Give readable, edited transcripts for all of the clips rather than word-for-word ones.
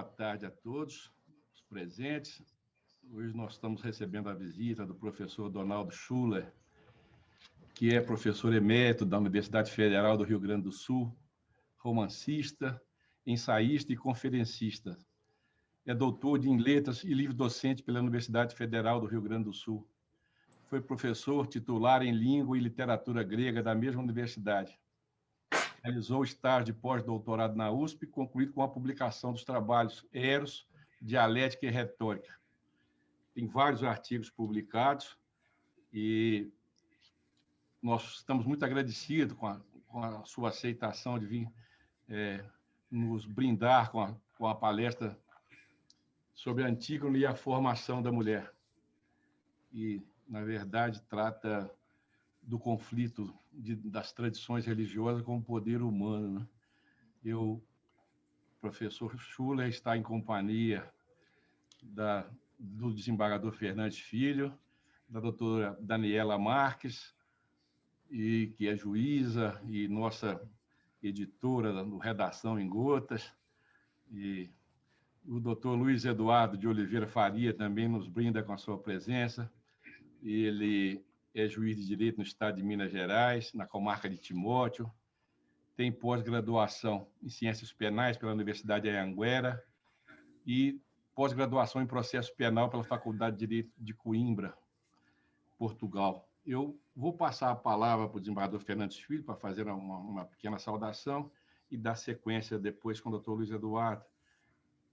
boa tarde a todos os presentes. Hoje nós estamos recebendo a visita do professor Donaldo Schuller, que é professor emérito da Universidade Federal do Rio Grande do Sul, romancista, ensaísta e conferencista. É doutor em letras e livre-docente pela Universidade Federal do Rio Grande do Sul. Foi professor titular em língua e literatura grega da mesma universidade. Realizou estágio de pós-doutorado na USP, concluído com a publicação dos trabalhos Eros, Dialética e Retórica. Tem vários artigos publicados e nós estamos muito agradecidos com a sua aceitação de vir nos brindar com a palestra sobre Antígona e a formação da mulher. E, na verdade, trata do conflito das tradições religiosas com o poder humano, né? O professor Schuller está em companhia do desembargador Fernandes Filho, da doutora Daniela Marques, que é juíza e nossa editora do Redação em Gotas, e o doutor Luiz Eduardo de Oliveira Faria também nos brinda com a sua presença. Ele é juiz de direito no estado de Minas Gerais, na comarca de Timóteo, tem pós-graduação em ciências penais pela Universidade de Anhanguera e pós-graduação em processo penal pela Faculdade de Direito de Coimbra, Portugal. Eu vou passar a palavra para o desembargador Fernandes Filho para fazer uma pequena saudação e dar sequência depois com o doutor Luiz Eduardo,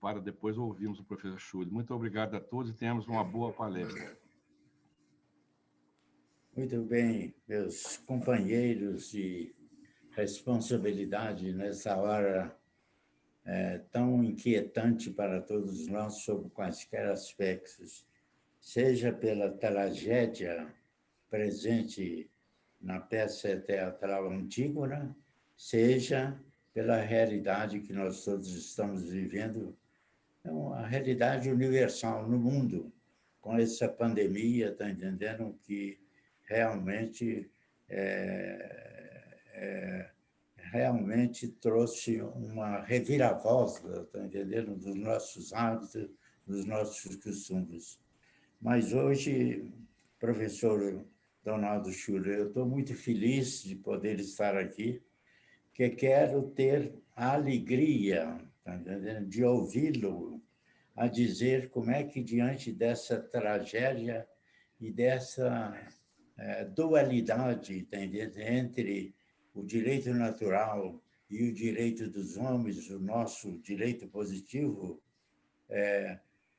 para depois ouvirmos o professor Schuller. Muito obrigado a todos e tenhamos uma boa palestra. Muito bem, meus companheiros de responsabilidade nessa hora tão inquietante para todos nós sobre quaisquer aspectos, seja pela tragédia presente na peça teatral Antígona, seja pela realidade que nós todos estamos vivendo, a realidade universal no mundo, com essa pandemia, está entendendo, que realmente realmente trouxe uma reviravolta, está entendendo, dos nossos hábitos, dos nossos costumes. Mas hoje, professor Donaldo Schuller, eu estou muito feliz de poder estar aqui, porque quero ter a alegria, tá entendendo, de ouvi-lo a dizer como é que, diante dessa tragédia e dessa dualidade, tá entendendo, entre o direito natural e o direito dos homens, o nosso direito positivo,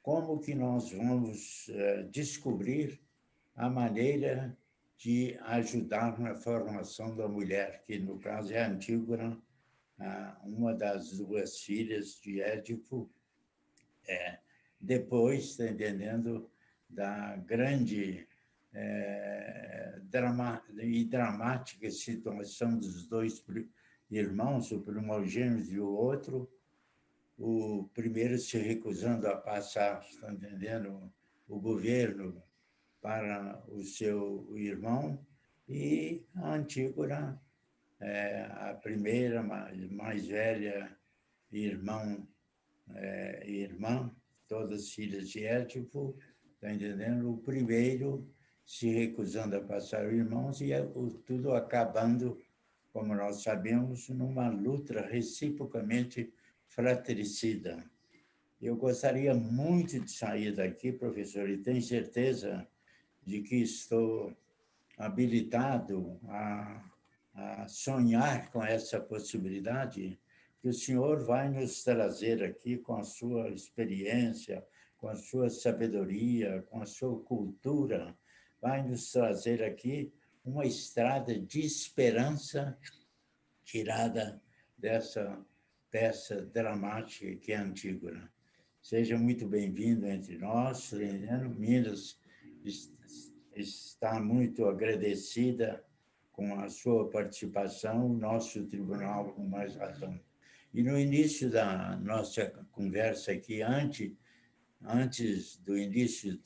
como que nós vamos descobrir a maneira de ajudar na formação da mulher, que, no caso, é Antígona, uma das duas filhas de Édipo, depois, está entendendo, da grande e dramática situação dos dois irmãos, o primogênito e o outro, o primeiro se recusando a passar, está entendendo, o governo para o seu irmão, e a Antígona, a primeira, mais velha irmã, todas filhas de Édipo, está entendendo? O primeiro se recusando a passar os irmãos e tudo acabando, como nós sabemos, numa luta reciprocamente fratricida. Eu gostaria muito de sair daqui, professor, e tenho certeza de que estou habilitado a sonhar com essa possibilidade, que o senhor vai nos trazer aqui com a sua experiência, com a sua sabedoria, com a sua cultura, vai nos trazer aqui uma estrada de esperança tirada dessa peça dramática que é Antígona. Seja muito bem-vindo entre nós. Minas está muito agradecida com a sua participação, o nosso tribunal com mais razão. E no início da nossa conversa aqui, antes do início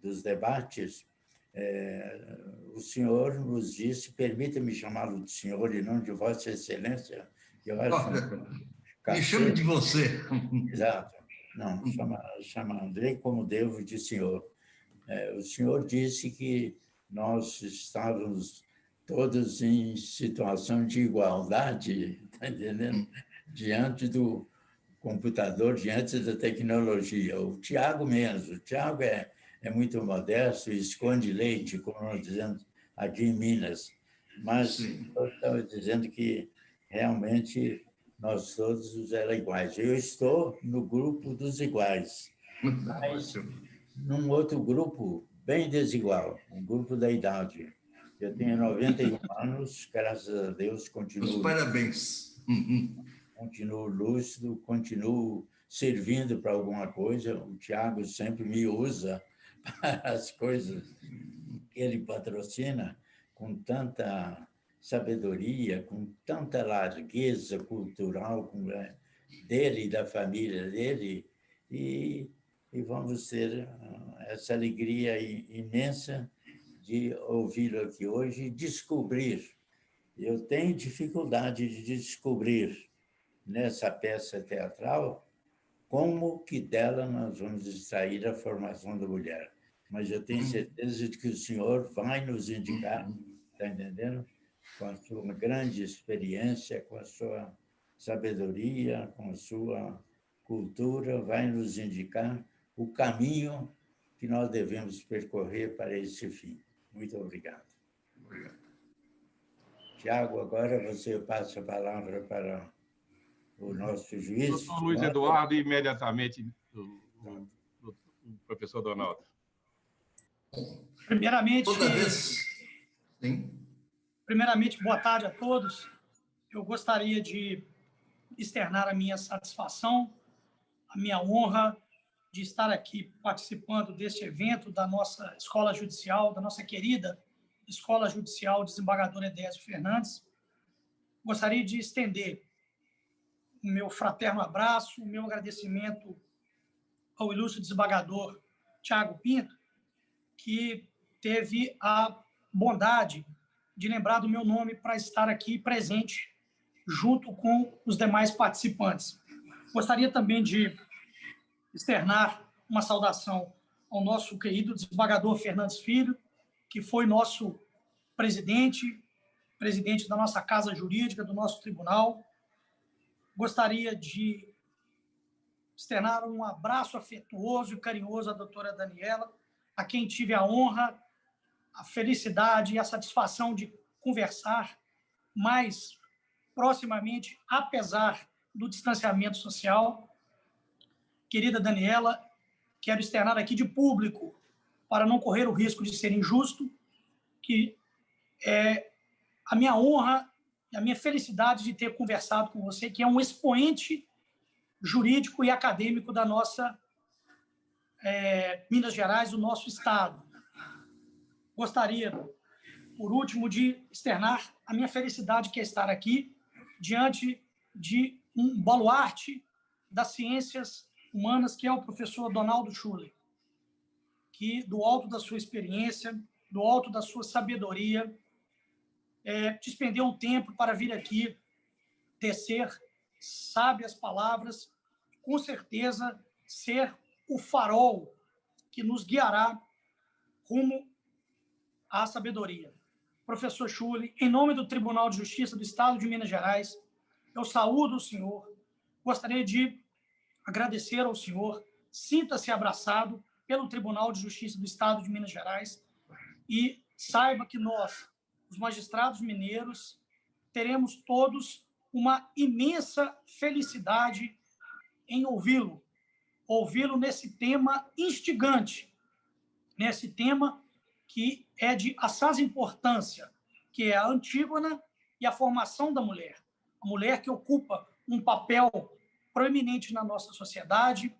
dos debates, o senhor nos disse, permita-me chamá-lo de senhor e não de Vossa Excelência, que eu acho Me chame de você. Exato. Não, chama Andrei como devo de senhor. O senhor disse que nós estávamos todos em situação de igualdade, está entendendo? Diante do computador, diante da tecnologia. O Tiago menos. O Tiago é muito modesto e esconde leite, como nós dizemos aqui em Minas. Mas eu estava dizendo que realmente nós todos eram iguais. Eu estou no grupo dos iguais, mas num outro grupo bem desigual, um grupo da idade. Eu tenho 91 anos, graças a Deus, continuo. Os parabéns. Continuo lúcido, continuo servindo para alguma coisa. O Tiago sempre me usa para as coisas que ele patrocina com tanta sabedoria, com tanta largueza cultural dele e da família dele, e vamos ter essa alegria imensa de ouvi-lo aqui hoje e descobrir. Eu tenho dificuldade de descobrir nessa peça teatral como que dela nós vamos extrair a formação da mulher. Mas eu tenho certeza de que o senhor vai nos indicar, está entendendo? Com a sua grande experiência, com a sua sabedoria, com a sua cultura, vai nos indicar o caminho que nós devemos percorrer para esse fim. Muito obrigado. Obrigado. Tiago, agora você passa a palavra para o nosso juiz. Doutor Luiz Eduardo, e imediatamente o professor Donaldo. Primeiramente, boa tarde a todos. Eu gostaria de externar a minha satisfação, a minha honra de estar aqui participando deste evento da nossa Escola Judicial, da nossa querida Escola Judicial Desembargador Edésio Fernandes. Gostaria de estender o meu fraterno abraço, o meu agradecimento ao ilustre desembargador Tiago Pinto, que teve a bondade de lembrar do meu nome para estar aqui presente junto com os demais participantes. Gostaria também de externar uma saudação ao nosso querido desembargador Fernandes Filho, que foi nosso presidente da nossa casa jurídica, do nosso tribunal. Gostaria de externar um abraço afetuoso e carinhoso à doutora Daniela, a quem tive a honra, a felicidade e a satisfação de conversar mais proximamente, apesar do distanciamento social. Querida Daniela, quero externar aqui de público, para não correr o risco de ser injusto, que é a minha honra e a minha felicidade de ter conversado com você, que é um expoente jurídico e acadêmico da nossa Minas Gerais, do nosso Estado. Gostaria, por último, de externar a minha felicidade que é estar aqui diante de um baluarte das ciências humanas, que é o professor Donaldo Schuller, que, do alto da sua experiência, do alto da sua sabedoria, despendeu um tempo para vir aqui tecer sábias palavras, com certeza ser o farol que nos guiará rumo à sabedoria. Professor Schuller, em nome do Tribunal de Justiça do Estado de Minas Gerais, eu saúdo o senhor, gostaria de agradecer ao senhor, sinta-se abraçado pelo Tribunal de Justiça do Estado de Minas Gerais e saiba que nós, os magistrados mineiros, teremos todos uma imensa felicidade em ouvi-lo nesse tema instigante, nesse tema que é de assaz importância, que é a Antígona e a formação da mulher. A mulher que ocupa um papel proeminente na nossa sociedade,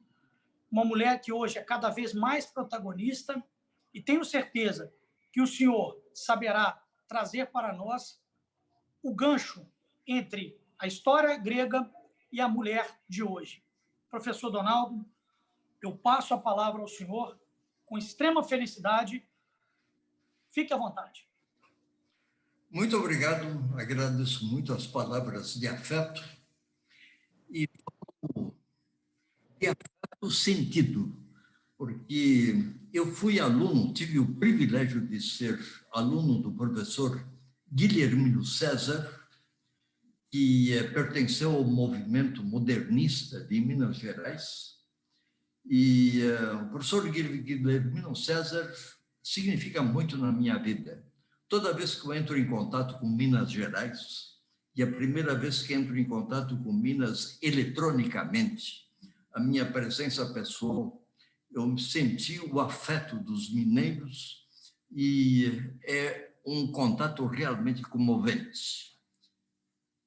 uma mulher que hoje é cada vez mais protagonista, e tenho certeza que o senhor saberá trazer para nós o gancho entre a história grega e a mulher de hoje. Professor Donaldo, eu passo a palavra ao senhor com extrema felicidade. Fique à vontade. Muito obrigado, agradeço muito as palavras de afeto e o sentido, porque eu fui aluno, tive o privilégio de ser aluno do professor Guilhermino César, que pertenceu ao movimento modernista de Minas Gerais. E o professor Guilhermino César significa muito na minha vida. Toda vez que eu entro em contato com Minas Gerais, e a primeira vez que entro em contato com Minas eletronicamente, a minha presença pessoal, eu senti o afeto dos mineiros e é um contato realmente comovente.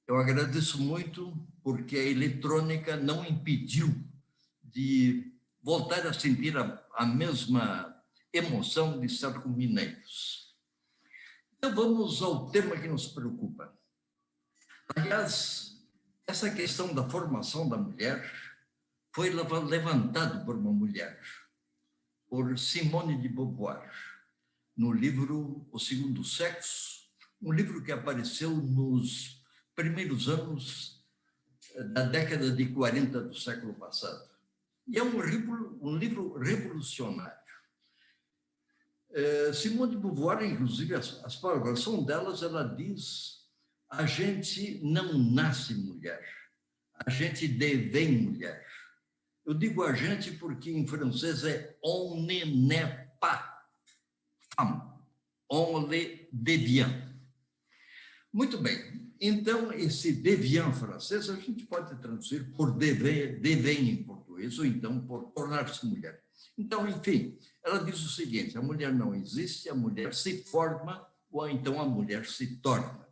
Eu agradeço muito porque a eletrônica não impediu de voltar a sentir a mesma emoção de estar com mineiros. Então, vamos ao tema que nos preocupa. Aliás, essa questão da formação da mulher foi levantado por uma mulher, por Simone de Beauvoir, no livro O Segundo Sexo, um livro que apareceu nos primeiros anos da década de 40 do século passado. E é um livro revolucionário. Simone de Beauvoir, inclusive, as palavras são delas, ela diz: a gente não nasce mulher, a gente devém mulher. Eu digo a gente porque em francês é on n'est pas femme, on le devient. Muito bem. Então, esse devient francês a gente pode traduzir por devém em português, ou então por tornar-se mulher. Então, enfim, ela diz o seguinte: a mulher não existe, a mulher se forma, ou então a mulher se torna.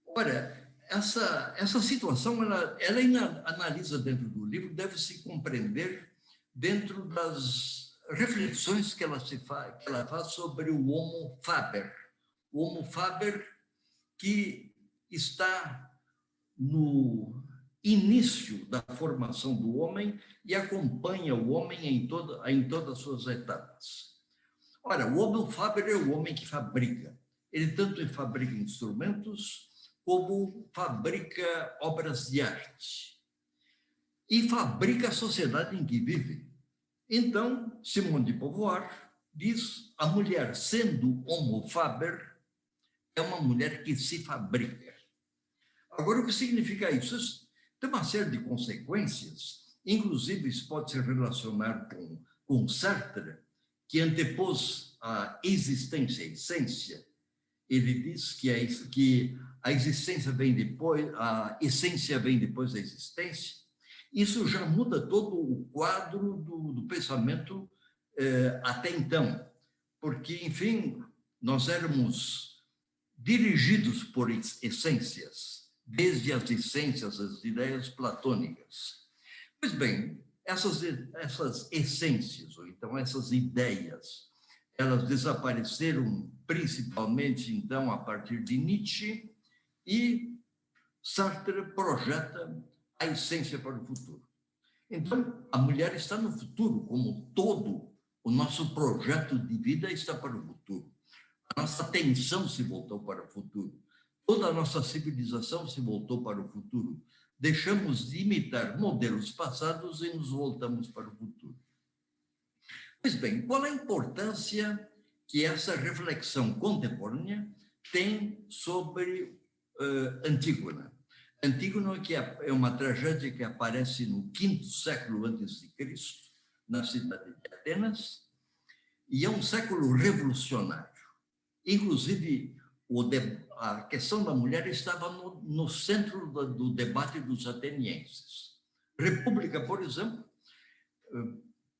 Ora, essa situação, ela analisa dentro do livro, deve se compreender dentro das reflexões que ela faz sobre o Homo Faber. O Homo Faber, que está no início da formação do homem e acompanha o homem em todas as suas etapas. Ora, o Homo Faber é o homem que fabrica. Ele tanto fabrica instrumentos como fabrica obras de arte e fabrica a sociedade em que vive. Então, Simone de Beauvoir diz: a mulher, sendo Homo Faber, é uma mulher que se fabrica. Agora, o que significa isso? Isso tem uma série de consequências, inclusive isso pode se relacionar com Sartre, que antepôs a existência, a essência. Ele diz que a existência vem depois, a essência vem depois da existência. Isso já muda todo o quadro do pensamento até então, porque, enfim, nós éramos dirigidos por essências, desde as essências, as ideias platônicas. Pois bem, essas essências, ou então essas ideias, elas desapareceram principalmente, então, a partir de Nietzsche, e Sartre projeta a essência para o futuro. Então, a mulher está no futuro, como todo o nosso projeto de vida está para o futuro. A nossa atenção se voltou para o futuro. Toda a nossa civilização se voltou para o futuro. Deixamos de imitar modelos passados e nos voltamos para o futuro. Pois bem, qual a importância que essa reflexão contemporânea tem sobre Antígona? Antígona, que é uma tragédia que aparece no V século a.C., na cidade de Atenas, e é um século revolucionário. Inclusive, a questão da mulher estava no centro do debate dos atenienses. República, por exemplo,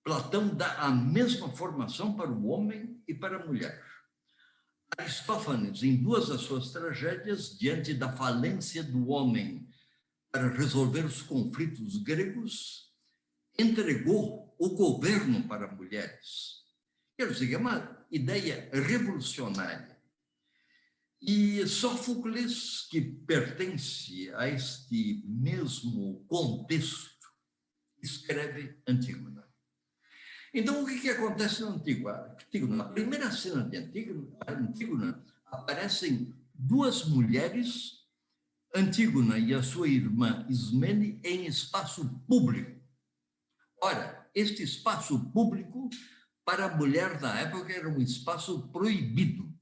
Platão dá a mesma formação para o homem e para a mulher. Aristófanes, em duas das suas tragédias, diante da falência do homem para resolver os conflitos gregos, entregou o governo para mulheres. Quer dizer, é uma ideia revolucionária. E Sófocles, que pertence a este mesmo contexto, escreve Antígona. Então, o que acontece na Antígona? Na primeira cena de Antígona, aparecem duas mulheres Antígona e a sua irmã Ismene em espaço público. Ora, este espaço público, para a mulher da época, era um espaço proibido.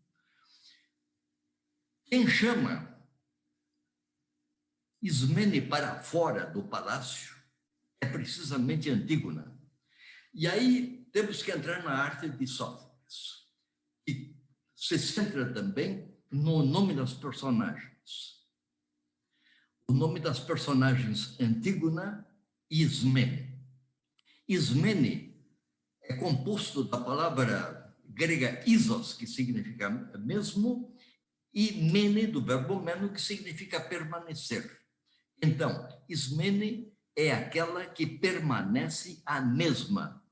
Quem chama Ismene para fora do palácio é precisamente Antígona. E aí temos que entrar na arte de Sófocles, que se centra também no nome das personagens. O nome das personagens Antígona e Ismene. Ismene é composto da palavra grega isos, que significa mesmo, e mene, do verbo meno, que significa permanecer. Então, Ismene é aquela que permanece a mesma.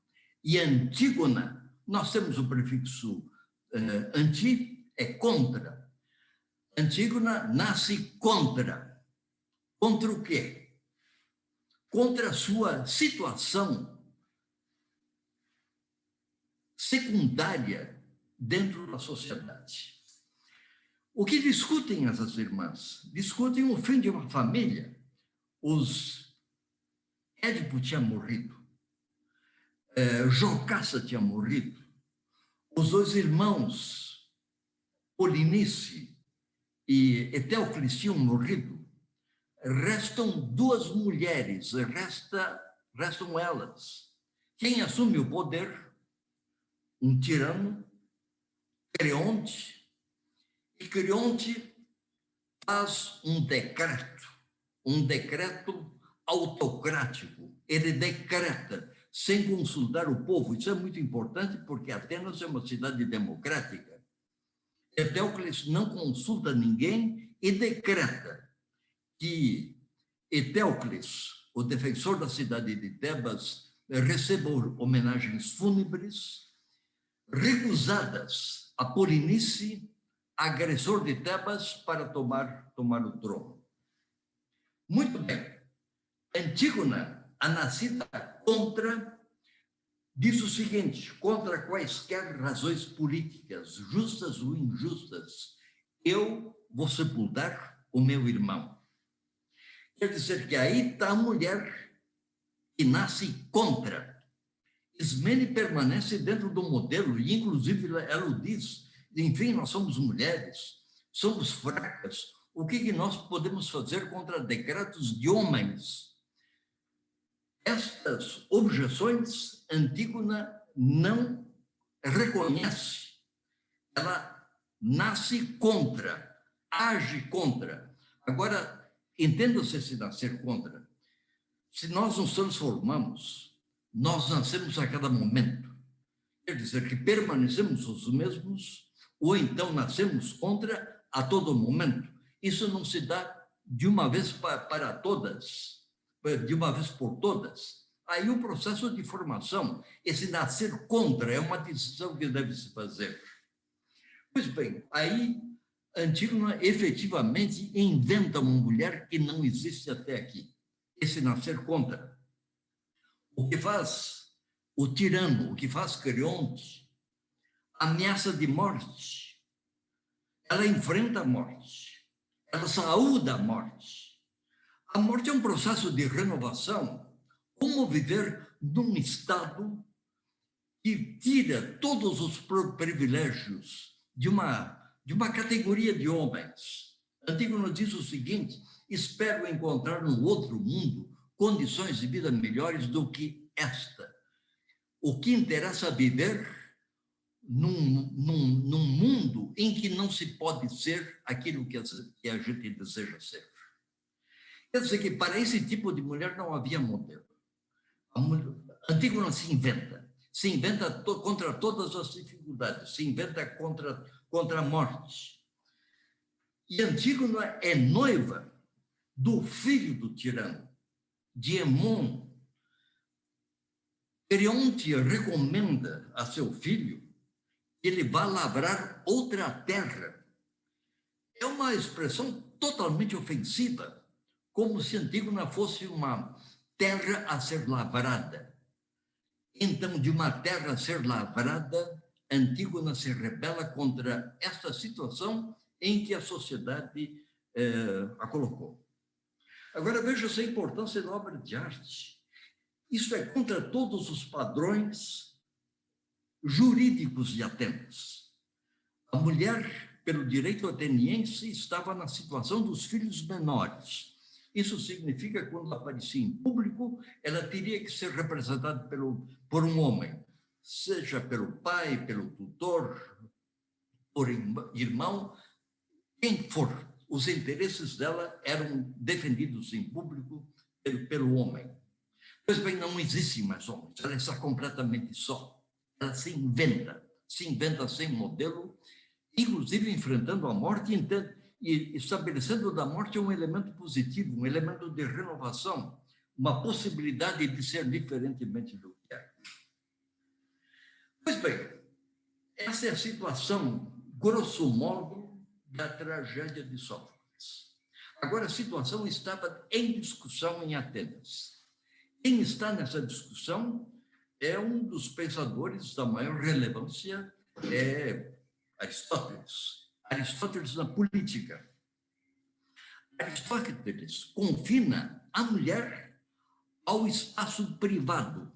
E Antígona, nós temos o prefixo anti, é contra. Antígona nasce contra. Contra o quê? Contra a sua situação secundária dentro da sociedade. O que discutem essas irmãs? Discutem o fim de uma família. Édipo tinha morrido, Jocasta tinha morrido, os dois irmãos, Polinice e Eteocles, tinham morrido. Restam duas mulheres, restam elas. Quem assume o poder? Um tirano, Creonte, e Creonte faz um decreto autocrático. Ele decreta, sem consultar o povo. Isso é muito importante, porque Atenas é uma cidade democrática. Eteocles não consulta ninguém e decreta que Eteocles, o defensor da cidade de Tebas, receba homenagens fúnebres, recusadas a Polinice, agressor de Tebas, para tomar o trono. Muito bem. Antígona, a nascida contra, diz o seguinte: contra quaisquer razões políticas, justas ou injustas, eu vou sepultar o meu irmão. Quer dizer que aí está a mulher que nasce contra. Ismene permanece dentro do modelo, e inclusive ela o diz: enfim, nós somos mulheres, somos fracas, o que nós podemos fazer contra decretos de homens? Estas objeções Antígona não reconhece. Ela nasce contra, age contra. Agora, entenda-se esse nascer contra. Se nós nos transformamos, nós nascemos a cada momento. Quer dizer que permanecemos os mesmos, ou então nascemos contra a todo momento. Isso não se dá de uma vez para todas, de uma vez por todas. Aí o processo de formação, esse nascer contra, é uma decisão que deve se fazer. Pois bem, aí Antígona efetivamente inventa uma mulher que não existe até aqui. Esse nascer contra. O que faz o tirano, o que faz Creonte, ameaça de morte. Ela enfrenta a morte. Ela saúda a morte. A morte é um processo de renovação. Como viver num estado que tira todos os privilégios de uma categoria de homens? Antígona diz o seguinte: espero encontrar no outro mundo condições de vida melhores do que esta. O que interessa é viver num mundo em que não se pode ser aquilo que a gente deseja ser. Quer dizer que para esse tipo de mulher não havia modelo. Antígona se inventa contra todas as dificuldades, se inventa contra a morte. E Antígona é noiva do filho do tirano, de Hemon. Creonte recomenda a seu filho que ele vá lavrar outra terra. É uma expressão totalmente ofensiva, como se Antígona fosse uma terra a ser lavrada. Então, de uma terra a ser lavrada, Antígona se rebela contra esta situação em que a sociedade a colocou. Agora, veja essa importância da obra de arte. Isso é contra todos os padrões jurídicos de Atenas. A mulher, pelo direito ateniense, estava na situação dos filhos menores. Isso significa que, quando aparecia em público, ela teria que ser representada por um homem, seja pelo pai, pelo tutor, por irmão, quem for. Os interesses dela eram defendidos em público pelo homem. Pois bem, não existem mais homens, ela está completamente só. Ela se inventa sem modelo, inclusive enfrentando a morte e estabelecendo da morte um elemento positivo, um elemento de renovação, uma possibilidade de ser diferentemente do que é. Pois bem, essa é a situação, grosso modo, da tragédia de Sófocles. Agora, a situação estava em discussão em Atenas. Quem está nessa discussão é um dos pensadores da maior relevância, Aristóteles. Aristóteles na política. Aristóteles confina a mulher ao espaço privado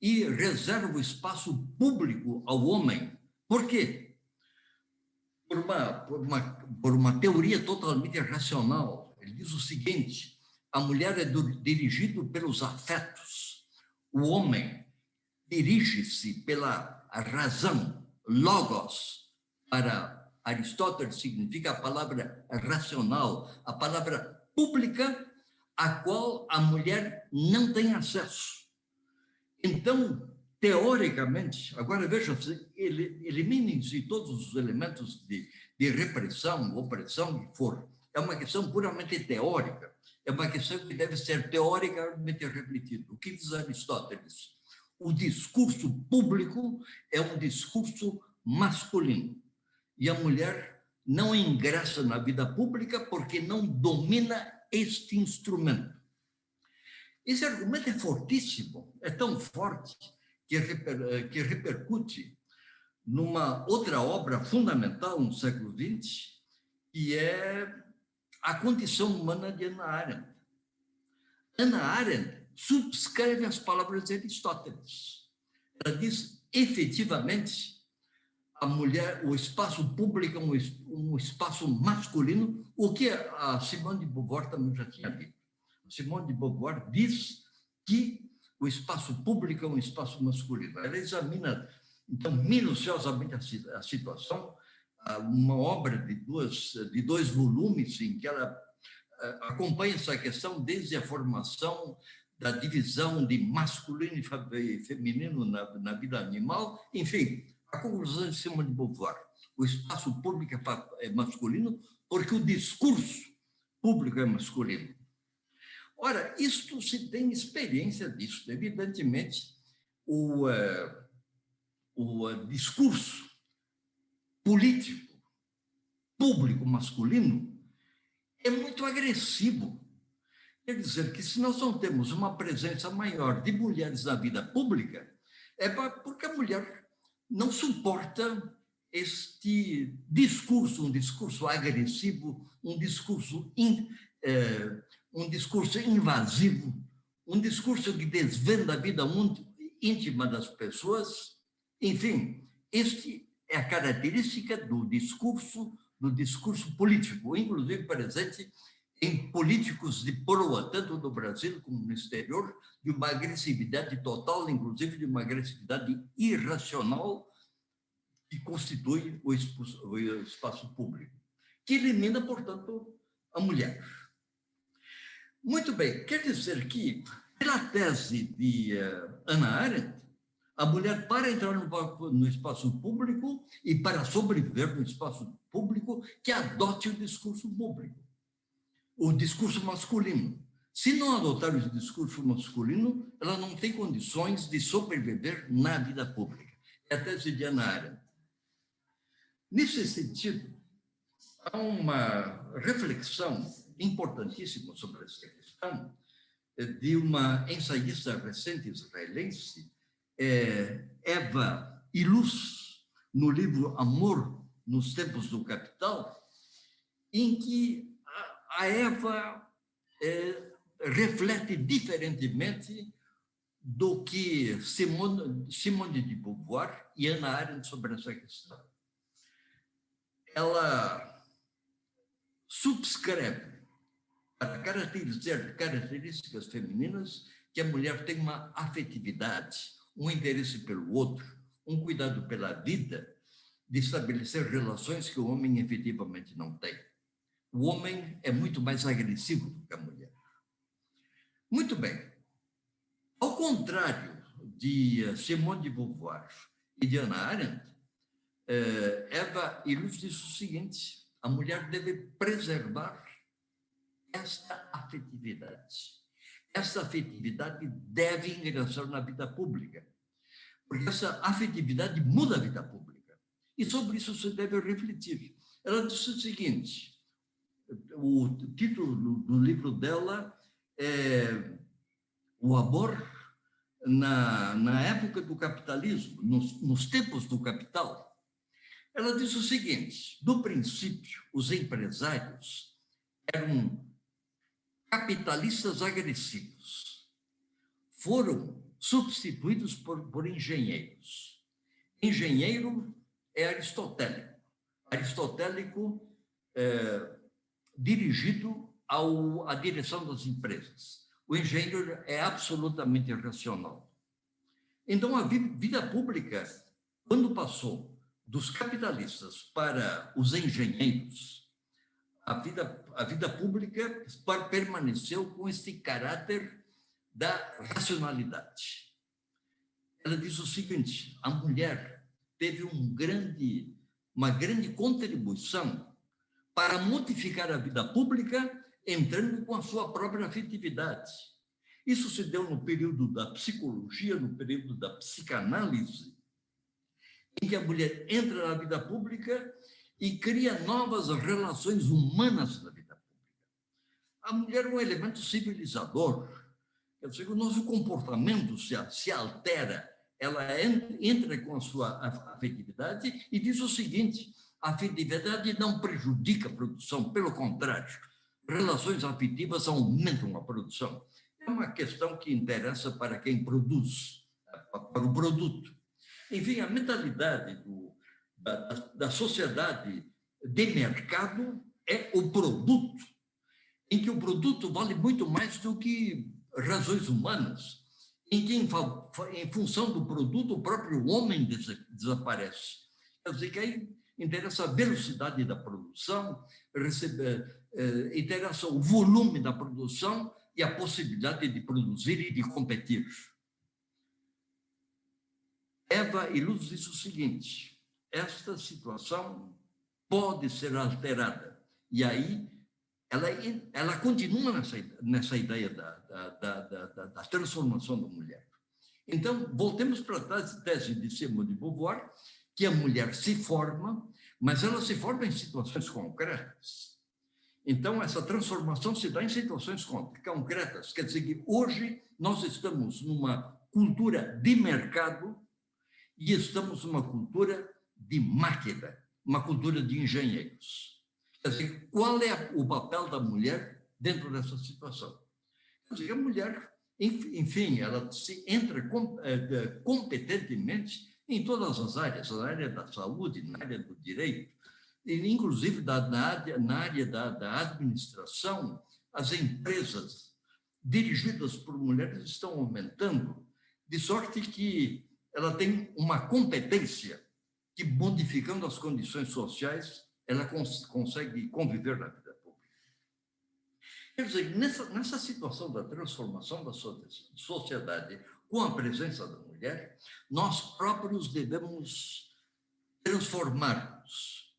e reserva o espaço público ao homem. Por quê? Por uma teoria totalmente racional. Ele diz o seguinte: a mulher é dirigida pelos afetos, o homem dirige-se pela razão, logos. Para Aristóteles significa a palavra racional, a palavra pública, a qual a mulher não tem acesso. Então, teoricamente, agora veja, eliminem-se todos os elementos de repressão, opressão, que for. É uma questão puramente teórica, é uma questão que deve ser teoricamente refletida. O que diz Aristóteles? O discurso público é um discurso masculino, e a mulher não ingressa na vida pública porque não domina este instrumento. Esse argumento é fortíssimo, é tão forte que repercute numa outra obra fundamental no século XX, que é A Condição Humana, de Hannah Arendt. Hannah Arendt subscreve as palavras de Aristóteles. Ela diz, efetivamente, a mulher, o espaço público é um espaço masculino, o que a Simone de Beauvoir também já tinha dito. A Simone de Beauvoir diz que o espaço público é um espaço masculino. Ela examina, então, minuciosamente a situação, uma obra de dois volumes em que ela acompanha essa questão desde a formação da divisão de masculino e feminino na vida animal. Enfim, a conclusão de Simone de Beauvoir: o espaço público é masculino porque o discurso público é masculino. Ora, isto se tem experiência disso. Evidentemente, o discurso político público masculino é muito agressivo. Quer dizer que, se nós não temos uma presença maior de mulheres na vida pública, é porque a mulher não suporta este discurso, um discurso agressivo, um discurso invasivo, um discurso que desvenda a vida muito íntima das pessoas. Enfim, este é a característica do discurso político, inclusive presente em políticos de proa, tanto no Brasil como no exterior, de uma agressividade total, inclusive de uma agressividade irracional, que constitui o espaço público, que elimina, portanto, a mulher. Muito bem, quer dizer que, pela tese de Hannah Arendt, a mulher, para entrar no espaço público e para sobreviver no espaço público, que adote o discurso público, o discurso masculino. Se não adotar o discurso masculino, ela não tem condições de sobreviver na vida pública. É a tese de Hannah Arendt. Nesse sentido, há uma reflexão importantíssima sobre essa questão de uma ensaísta recente israelense, Eva Ilus, no livro Amor nos Tempos do Capital, em que a Eva reflete diferentemente do que Simone de Beauvoir e Hannah Arendt sobre essa questão. Ela subscreve, para caracterizar características femininas, que a mulher tem uma afetividade, um interesse pelo outro, um cuidado pela vida, de estabelecer relações que o homem efetivamente não tem. O homem é muito mais agressivo do que a mulher. Muito bem. Ao contrário de Simone de Beauvoir e de Hannah Arendt, Eva Illouz diz o seguinte: a mulher deve preservar esta afetividade. Essa afetividade deve ingressar na vida pública, porque essa afetividade muda a vida pública. E sobre isso se deve refletir. Ela disse o seguinte, o título do livro dela é O Amor na época do capitalismo, nos tempos do capital. Ela diz o seguinte: do princípio, os empresários eram capitalistas agressivos, foram substituídos por engenheiros. Engenheiro é aristotélico. Aristotélico dirigido à direção das empresas. O engenheiro é absolutamente irracional. Então, a vida pública, quando passou dos capitalistas para os engenheiros, a vida pública permaneceu com este caráter da racionalidade. Ela diz o seguinte: a mulher teve uma grande contribuição para modificar a vida pública, entrando com a sua própria afetividade. Isso se deu no período da psicologia, no período da psicanálise, em que a mulher entra na vida pública e cria novas relações humanas na vida pública. A mulher é um elemento civilizador. Quer dizer, o nosso comportamento se altera, ela entra com a sua afetividade e diz o seguinte: a afetividade não prejudica a produção, pelo contrário, relações afetivas aumentam a produção. É uma questão que interessa para quem produz, para o produto. Enfim, a mentalidade da sociedade de mercado é o produto, em que o produto vale muito mais do que razões humanas, em que, em função do produto, o próprio homem desaparece. Quer dizer que aí interessa a velocidade da produção, interessa o volume da produção e a possibilidade de produzir e de competir. Eva Illouz diz o seguinte: esta situação pode ser alterada. E aí ela continua nessa ideia da transformação da mulher. Então, voltemos para a tese de Simone de Beauvoir, que a mulher se forma, mas ela se forma em situações concretas. Então, essa transformação se dá em situações concretas. Quer dizer que hoje nós estamos numa cultura de mercado e estamos numa cultura de máquina, uma cultura de engenheiros. Quer dizer, qual é o papel da mulher dentro dessa situação? Quer dizer, a mulher, enfim, ela entra competentemente em todas as áreas, na área da saúde, na área do direito, inclusive na área da administração. As empresas dirigidas por mulheres estão aumentando, de sorte que ela tem uma competência que, modificando as condições sociais, ela consegue conviver na vida pública. Quer dizer, nessa situação da transformação da sociedade com a presença da mulher, nós próprios devemos transformar-nos.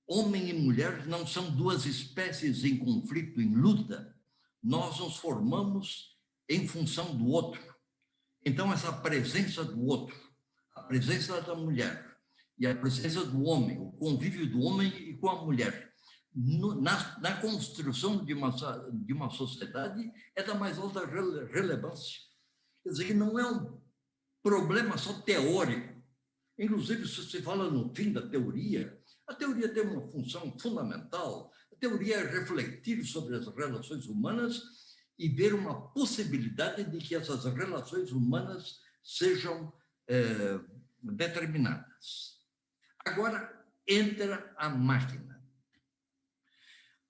Homem e mulher não são duas espécies em conflito, em luta. Nós nos formamos em função do outro. Então, essa presença do outro, a presença da mulher e a presença do homem, o convívio do homem e com a mulher, na construção de uma sociedade, é da mais alta relevância. Quer dizer, que não é um problema só teórico. Inclusive, se você fala no fim da teoria, a teoria tem uma função fundamental. A teoria é refletir sobre as relações humanas e ver uma possibilidade de que essas relações humanas sejam determinadas. Agora entra a máquina.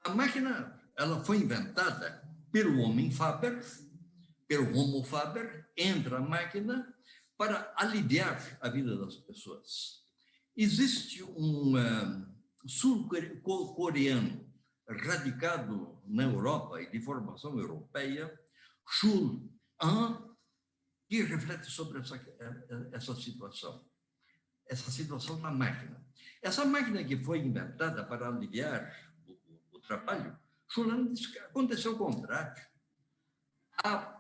A máquina, ela foi inventada pelo homem Faber, pelo Homo Faber, entra a máquina para aliviar a vida das pessoas. Existe um sul-coreano radicado na Europa e de formação europeia, Chul Han, que reflete sobre essa situação da máquina. Essa máquina que foi inventada para aliviar o trabalho, Chul Han diz que aconteceu o contrário. A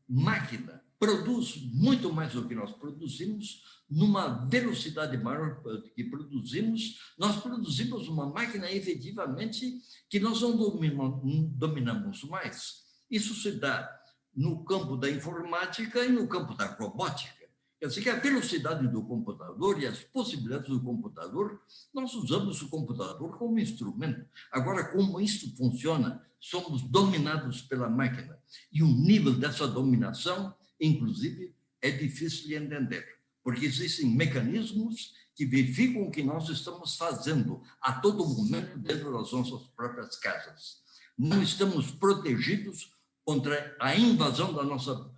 máquina produz muito mais do que nós produzimos, numa velocidade maior do que produzimos. Nós produzimos uma máquina, efetivamente, que nós não dominamos mais. Isso se dá no campo da informática e no campo da robótica. Quer dizer que a velocidade do computador e as possibilidades do computador, nós usamos o computador como instrumento. Agora, como isso funciona, somos dominados pela máquina. E o nível dessa dominação, inclusive, é difícil de entender, porque existem mecanismos que verificam o que nós estamos fazendo a todo momento dentro das nossas próprias casas. Não estamos protegidos contra a invasão da nossa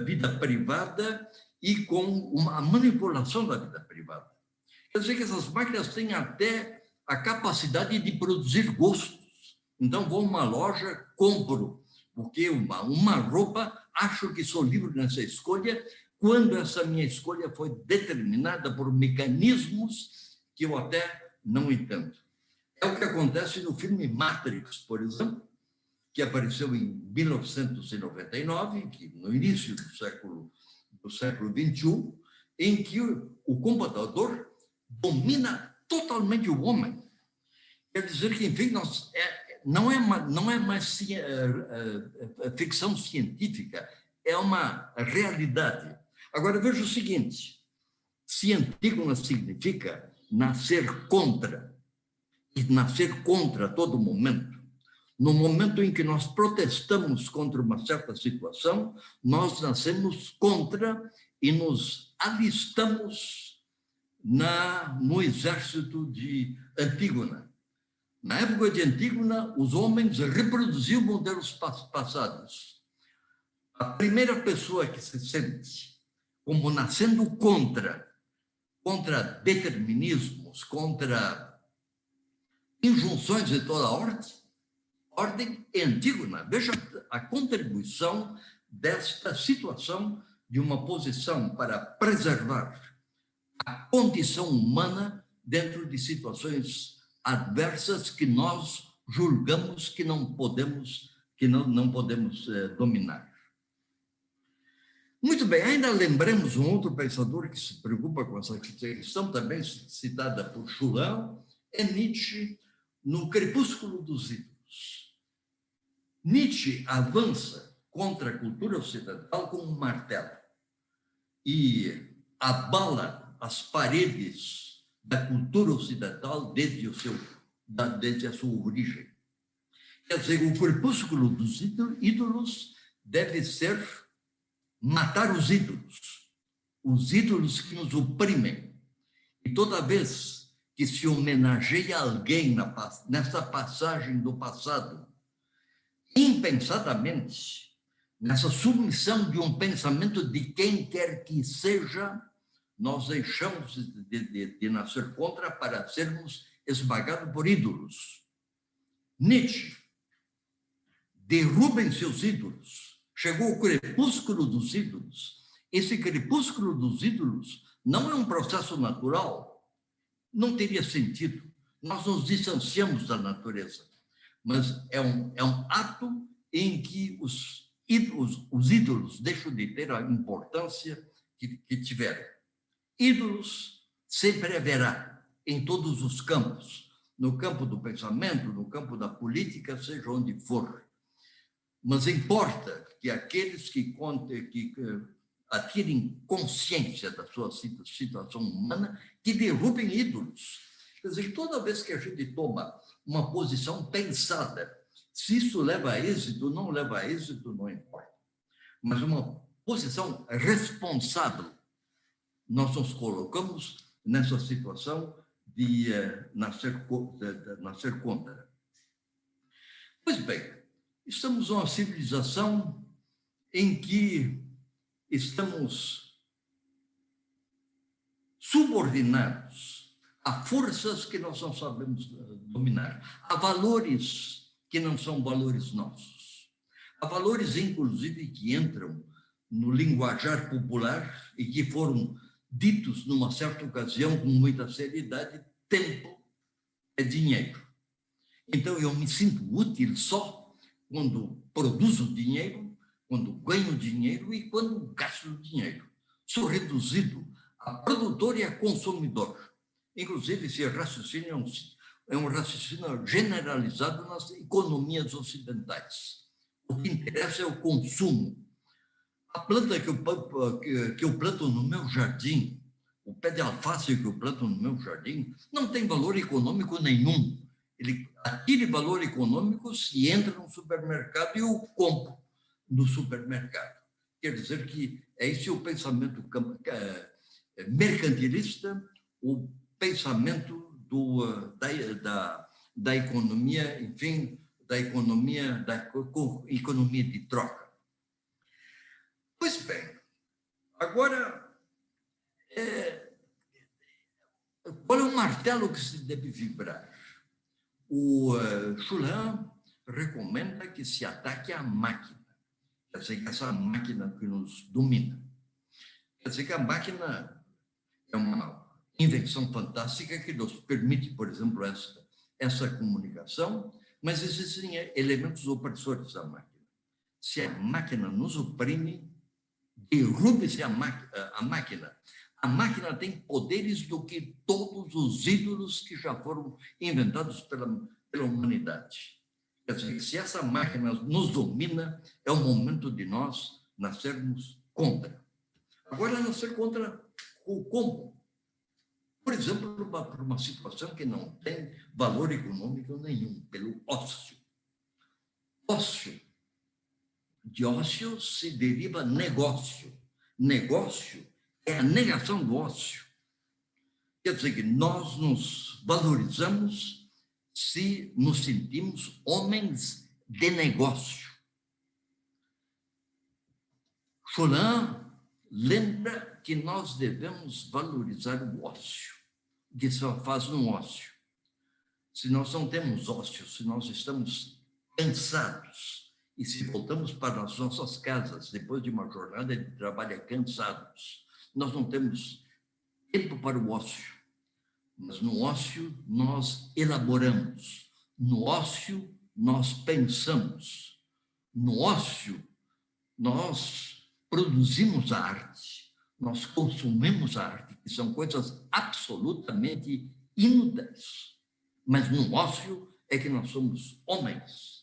vida privada e com a manipulação da vida privada. Quer dizer que essas máquinas têm até a capacidade de produzir gostos. Então, vou a uma loja, compro, porque uma roupa, acho que sou livre nessa escolha, quando essa minha escolha foi determinada por mecanismos que eu até não entendo. É o que acontece no filme Matrix, por exemplo, que apareceu em 1999, que no início do século XXI, em que o computador domina totalmente o homem. Quer dizer que, enfim, não é mais ficção científica, é uma realidade. Agora, veja o seguinte, se Antígona significa nascer contra, e nascer contra a todo momento, no momento em que nós protestamos contra uma certa situação, nós nascemos contra e nos alistamos no exército de Antígona. Na época de Antígona, os homens reproduziam modelos passados. A primeira pessoa que se sente como nascendo contra determinismos, contra injunções de toda ordem é Antígona. Veja a contribuição desta situação de uma posição para preservar a condição humana dentro de situações adversas que nós julgamos que não podemos dominar. Muito bem, ainda lembremos um outro pensador que se preocupa com essa questão, também citada por Chul Han, é Nietzsche, no Crepúsculo dos Ídolos. Nietzsche avança contra a cultura ocidental com um martelo e abala as paredes da cultura ocidental desde a sua origem. Quer dizer, o Crepúsculo dos Ídolos deve ser matar os ídolos que nos oprimem. E toda vez que se homenageia alguém nessa passagem do passado, impensadamente, nessa submissão de um pensamento de quem quer que seja, nós deixamos de nascer contra para sermos esmagados por ídolos. Nietzsche, derrubem seus ídolos. Chegou o crepúsculo dos ídolos. Esse crepúsculo dos ídolos não é um processo natural. Não teria sentido. Nós nos distanciamos da natureza. Mas é um ato em que os ídolos deixam de ter a importância que tiveram. Ídolos sempre haverá, em todos os campos. No campo do pensamento, no campo da política, seja onde for. Mas importa que aqueles que atirem consciência da sua situação humana, que derrubem ídolos. Quer dizer, toda vez que a gente toma uma posição pensada. Se isso leva a êxito, não leva a êxito, não importa. Mas uma posição responsável. Nós nos colocamos nessa situação de nascer contra. Pois bem, estamos numa civilização em que estamos subordinados a forças que nós não sabemos dominar, a valores que não são valores nossos, a valores, inclusive, que entram no linguajar popular e que foram ditos numa certa ocasião com muita seriedade: tempo é dinheiro. Então, eu me sinto útil só quando produzo dinheiro, quando ganho dinheiro e quando gasto dinheiro. Sou reduzido a produtor e a consumidor. Inclusive, esse raciocínio é um raciocínio generalizado nas economias ocidentais. O que interessa é o consumo. A planta que eu planto no meu jardim, o pé de alface que eu planto no meu jardim, não tem valor econômico nenhum. Ele adquire valor econômico se entra no supermercado e o compro no supermercado. Quer dizer que esse é o pensamento mercantilista, o pensamento da economia, enfim, da economia de troca. Pois bem, agora, qual é o martelo que se deve vibrar? O Schulhan recomenda que se ataque a máquina, quer dizer, essa máquina que nos domina. Quer dizer que a máquina é uma invenção fantástica que nos permite, por exemplo, essa comunicação, mas existem elementos opressores da máquina. Se a máquina nos oprime, derrube-se a máquina. A máquina tem poderes do que todos os ídolos que já foram inventados pela humanidade. Quer dizer, se essa máquina nos domina, é o momento de nós nascermos contra. Agora, nascer contra o como? Por exemplo, por uma situação que não tem valor econômico nenhum, pelo ócio. Ócio. De ócio se deriva negócio. Negócio é a negação do ócio. Quer dizer que nós nos valorizamos se nos sentimos homens de negócio. Schulhan lembra que nós devemos valorizar o ócio, que se faz no ócio. Se nós não temos ócio, se nós estamos cansados, e se voltamos para as nossas casas depois de uma jornada de trabalho cansados, nós não temos tempo para o ócio. Mas no ócio nós elaboramos, no ócio nós pensamos, no ócio nós produzimos a arte, nós consumimos a arte, que são coisas absolutamente inúteis. Mas no ócio é que nós somos homens.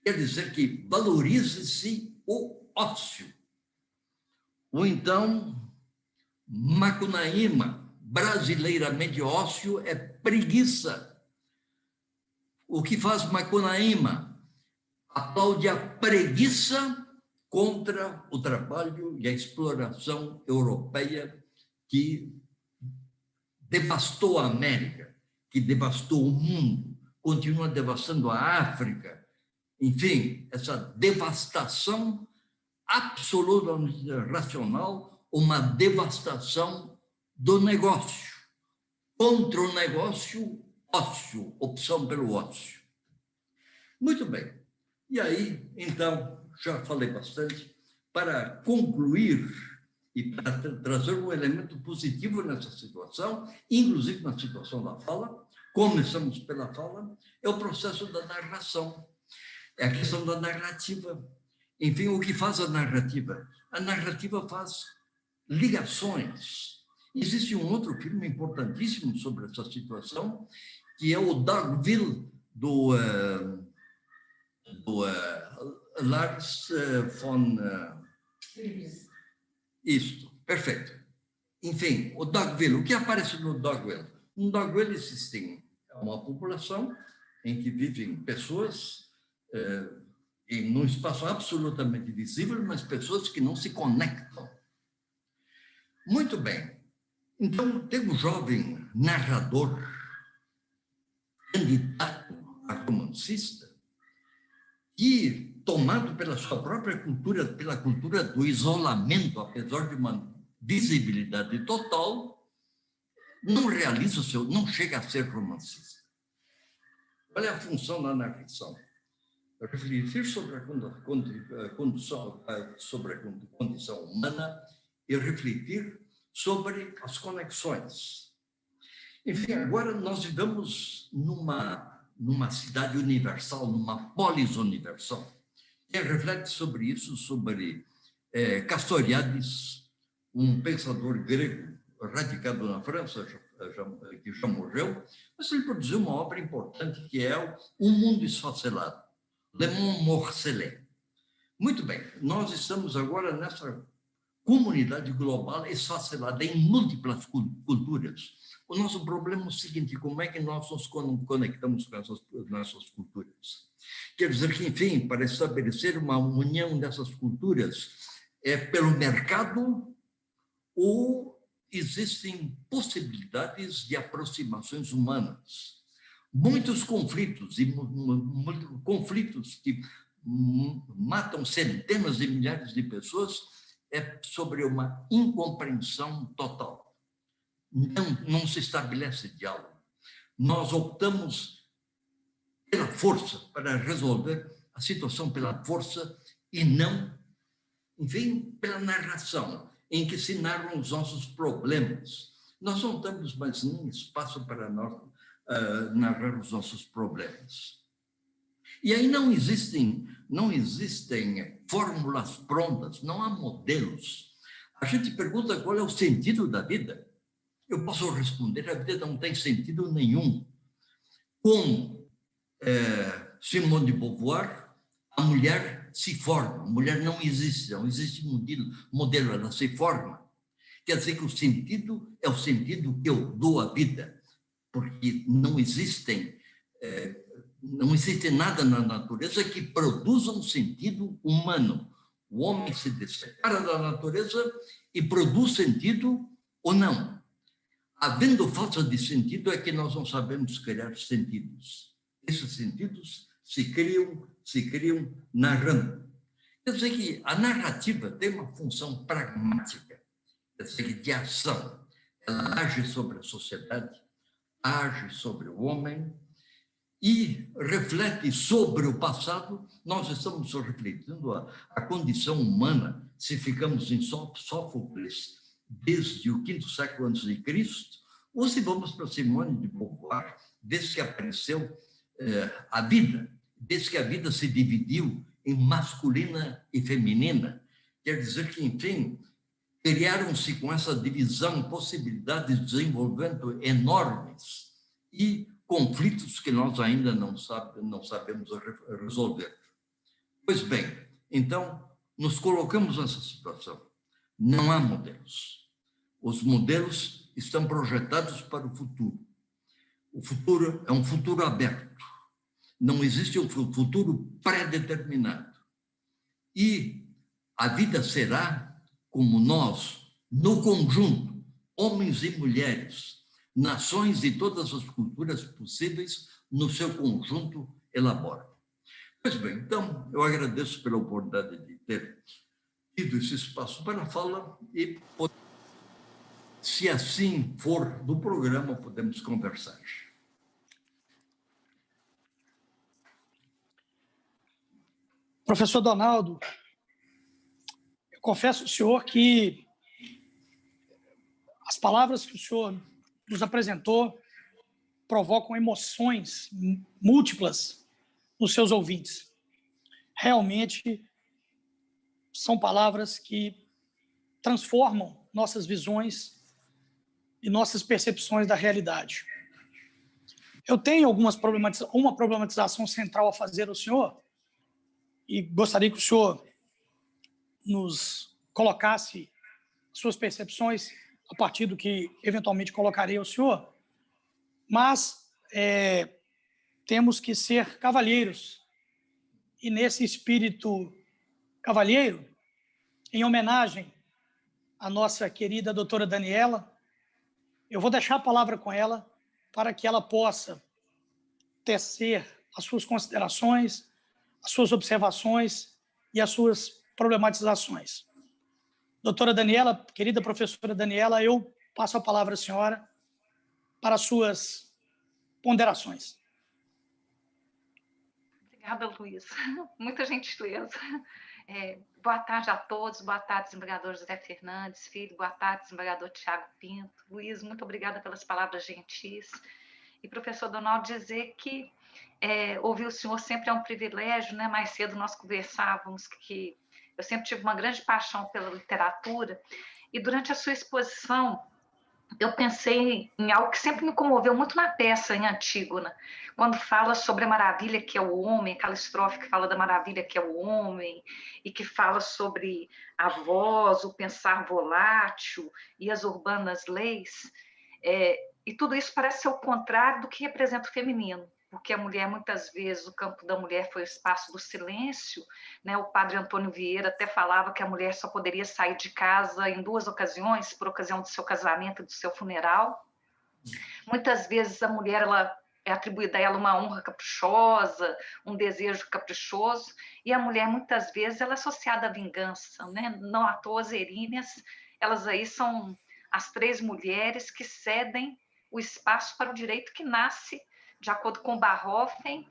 Quer dizer que valorize-se o ócio. Ou então, Macunaíma, brasileiramente ócio é preguiça. O que faz Macunaíma? Aplaude a preguiça contra o trabalho e a exploração europeia que devastou a América, que devastou o mundo, continua devastando a África. Enfim, essa devastação absolutamente racional, uma devastação do negócio. Contra o negócio, ócio, opção pelo ócio. Muito bem. E aí, então, já falei bastante, para concluir e para trazer um elemento positivo nessa situação, inclusive na situação da fala, começamos pela fala, é o processo da narração, é a questão da narrativa. Enfim, o que faz a narrativa? A narrativa faz ligações. Existe um outro filme importantíssimo sobre essa situação, que é o Dogville, do Lars von... Isto, perfeito. Enfim, o Dogville, o que aparece no Dogville? No Dogville existe uma população em que vivem pessoas em um espaço absolutamente visível, mas pessoas que não se conectam. Muito bem. Então, tem um jovem narrador, candidato a romancista, que, tomado pela sua própria cultura, pela cultura do isolamento, apesar de uma visibilidade total, não realiza não chega a ser romancista. Qual é a função da narração? Refletir sobre a condição humana e refletir sobre as conexões. Enfim, agora nós vivemos numa cidade universal, numa polis universal. Quem reflete sobre isso, sobre Castoriadis, um pensador grego radicado na França, que já morreu, mas ele produziu uma obra importante que é O Mundo Esfacelado, Le Monde Morcelé. Muito bem, nós estamos agora nessa comunidade global esfacelada em múltiplas culturas. O nosso problema é o seguinte: como é que nós nos conectamos com essas nossas culturas? Quer dizer que, enfim, para estabelecer uma união dessas culturas, é pelo mercado ou existem possibilidades de aproximações humanas? Muitos conflitos, conflitos que matam centenas de milhares de pessoas, é sobre uma incompreensão total. Não se estabelece diálogo. Nós optamos pela força, para resolver a situação pela força e não, enfim, pela narração, em que se narram os nossos problemas. Nós não temos mais nem espaço para nós narrar os nossos problemas. E aí não existem fórmulas prontas, não há modelos. A gente pergunta qual é o sentido da vida. Eu posso responder: a vida não tem sentido nenhum. Com Simone de Beauvoir, a mulher se forma, a mulher não existe modelo, ela se forma. Quer dizer que o sentido é o sentido que eu dou à vida, porque não existe nada na natureza que produza um sentido humano. O homem se separa da natureza e produz sentido ou não. Havendo falta de sentido é que nós não sabemos criar sentidos. Esses sentidos se criam narrando. Quer dizer que a narrativa tem uma função pragmática, quer dizer, de ação. Ela age sobre a sociedade, age sobre o homem e reflete sobre o passado. Nós estamos refletindo a condição humana, se ficamos em Sófocles desde o V século a.C., ou se vamos para Simone de Beauvoir, desde que apareceu a vida, desde que a vida se dividiu em masculina e feminina. Quer dizer que, enfim, criaram-se com essa divisão possibilidades de desenvolvimento enormes e conflitos que nós ainda não sabemos resolver. Pois bem, então, nos colocamos nessa situação. Não há modelos. Os modelos estão projetados para o futuro. O futuro é um futuro aberto. Não existe um futuro pré-determinado. E a vida será como nós, no conjunto, homens e mulheres, nações de todas as culturas possíveis, no seu conjunto, elaboram. Pois bem, então, eu agradeço pela oportunidade de ter tido esse espaço para a fala e, se assim for do programa, podemos conversar. Professor Donaldo, eu confesso ao senhor que as palavras que o senhor nos apresentou provocam emoções múltiplas nos seus ouvintes. Realmente são palavras que transformam nossas visões e nossas percepções da realidade. Eu tenho uma problematização central a fazer ao senhor e gostaria que o senhor nos colocasse suas percepções a partir do que eventualmente colocarei ao senhor, mas temos que ser cavalheiros. E nesse espírito cavalheiro, em homenagem à nossa querida doutora Daniela, eu vou deixar a palavra com ela para que ela possa tecer as suas considerações, as suas observações e as suas problematizações. Doutora Daniela, querida professora Daniela, eu passo a palavra à senhora para as suas ponderações. Obrigada, Luiz. Muita gentileza. Boa tarde a todos, boa tarde, desembargador José Fernandes Filho, boa tarde, desembargador Tiago Pinto. Luiz, muito obrigada pelas palavras gentis. E, professor Donaldo, dizer que ouvir o senhor sempre é um privilégio, né? Mais cedo nós conversávamos que eu sempre tive uma grande paixão pela literatura, e durante a sua exposição eu pensei em algo que sempre me comoveu muito na peça, em Antígona, quando fala sobre a maravilha que é o homem, aquela estrofe que fala da maravilha que é o homem, e que fala sobre a voz, o pensar volátil e as urbanas leis, e tudo isso parece ser o contrário do que representa o feminino, porque a mulher, muitas vezes, o campo da mulher foi o espaço do silêncio, né? O padre Antônio Vieira até falava que a mulher só poderia sair de casa em 2 ocasiões, por ocasião do seu casamento e do seu funeral. Muitas vezes a mulher, é atribuída a ela uma honra caprichosa, um desejo caprichoso, e a mulher, muitas vezes, ela é associada à vingança, né? Não à toa as Eríneas, elas aí são as 3 mulheres que cedem o espaço para o direito que nasce, de acordo com Barhofen,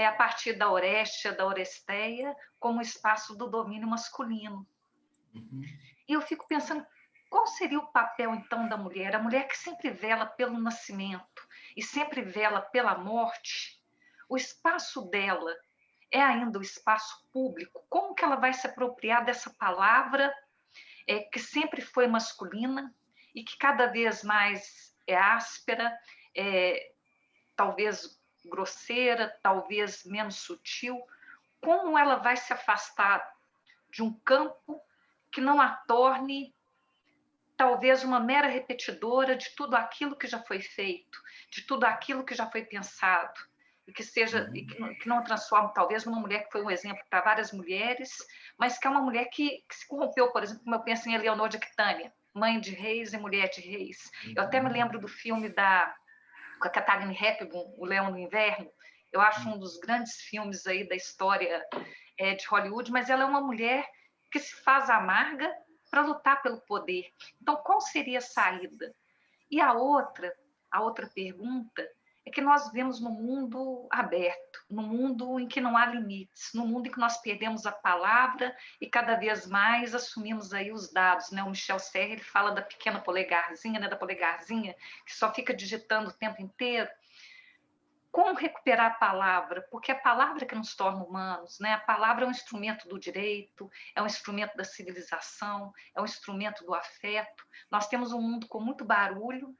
a partir da Orestia, da Oresteia, como espaço do domínio masculino. Uhum. E eu fico pensando, qual seria o papel, então, da mulher? A mulher que sempre vela pelo nascimento e sempre vela pela morte, o espaço dela é ainda o espaço público? Como que ela vai se apropriar dessa palavra que sempre foi masculina e que cada vez mais é áspera, talvez grosseira, talvez menos sutil? Como ela vai se afastar de um campo que não a torne talvez uma mera repetidora de tudo aquilo que já foi feito, de tudo aquilo que já foi pensado, e que seja, e que não a transforme talvez numa mulher que foi um exemplo para várias mulheres, mas que é uma mulher que se corrompeu, por exemplo, como eu penso em Eleonor de Aquitânia, mãe de reis e mulher de reis. Eu até me lembro do filme com a Katharine Hepburn, O Leão no Inverno. Eu acho um dos grandes filmes aí da história de Hollywood, mas ela é uma mulher que se faz amarga para lutar pelo poder. Então, qual seria a saída? E a outra pergunta é que nós vivemos num mundo aberto, num mundo em que não há limites, num mundo em que nós perdemos a palavra e cada vez mais assumimos aí os dados, né? O Michel Serre, ele fala da pequena polegarzinha, né? Da polegarzinha que só fica digitando o tempo inteiro. Como recuperar a palavra? Porque é a palavra que nos torna humanos, né? A palavra é um instrumento do direito, é um instrumento da civilização, é um instrumento do afeto. Nós temos um mundo com muito barulho,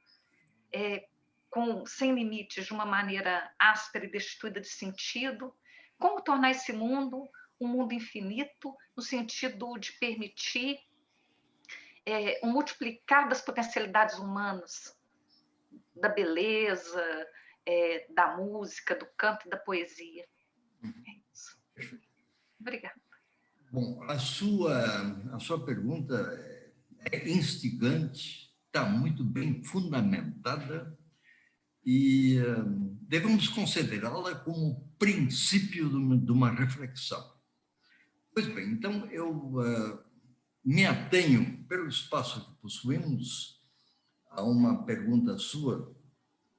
sem limites, de uma maneira áspera e destituída de sentido. Como tornar esse mundo um mundo infinito, no sentido de permitir um multiplicar das potencialidades humanas, da beleza, da música, do canto e da poesia. É isso. Obrigada. Bom, a sua pergunta é instigante, está muito bem fundamentada e devemos considerá-la como princípio de uma reflexão. Pois bem, então eu me atenho, pelo espaço que possuímos, a uma pergunta sua: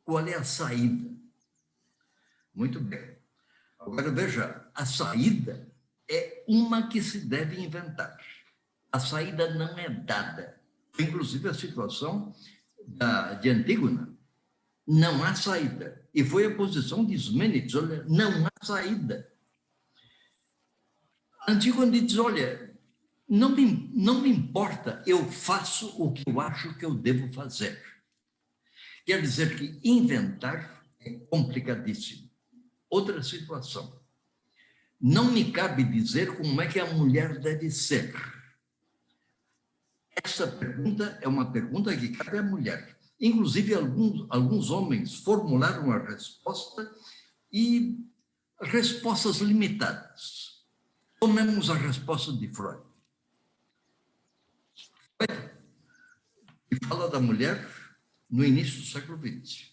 qual é a saída? Muito bem. Agora, veja, a saída é uma que se deve inventar. A saída não é dada. Inclusive, a situação de Antígona, não há saída. E foi a posição de Ismênides: olha, não há saída. Antígona diz: olha, não me importa, eu faço o que eu acho que eu devo fazer. Quer dizer que inventar é complicadíssimo. Outra situação: não me cabe dizer como é que a mulher deve ser. Essa pergunta é uma pergunta que cabe à mulher. Inclusive, alguns homens formularam a resposta e respostas limitadas. Tomemos a resposta de Freud. Freud fala da mulher no início do século XX.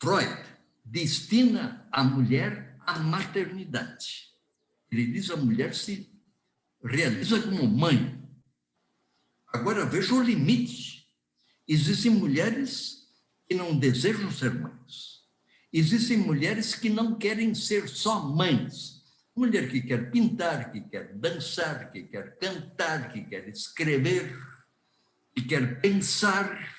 Freud destina a mulher à maternidade. Ele diz que a mulher se realiza como mãe. Agora, veja o limite. Existem mulheres que não desejam ser mães. Existem mulheres que não querem ser só mães. Mulher que quer pintar, que quer dançar, que quer cantar, que quer escrever, que quer pensar,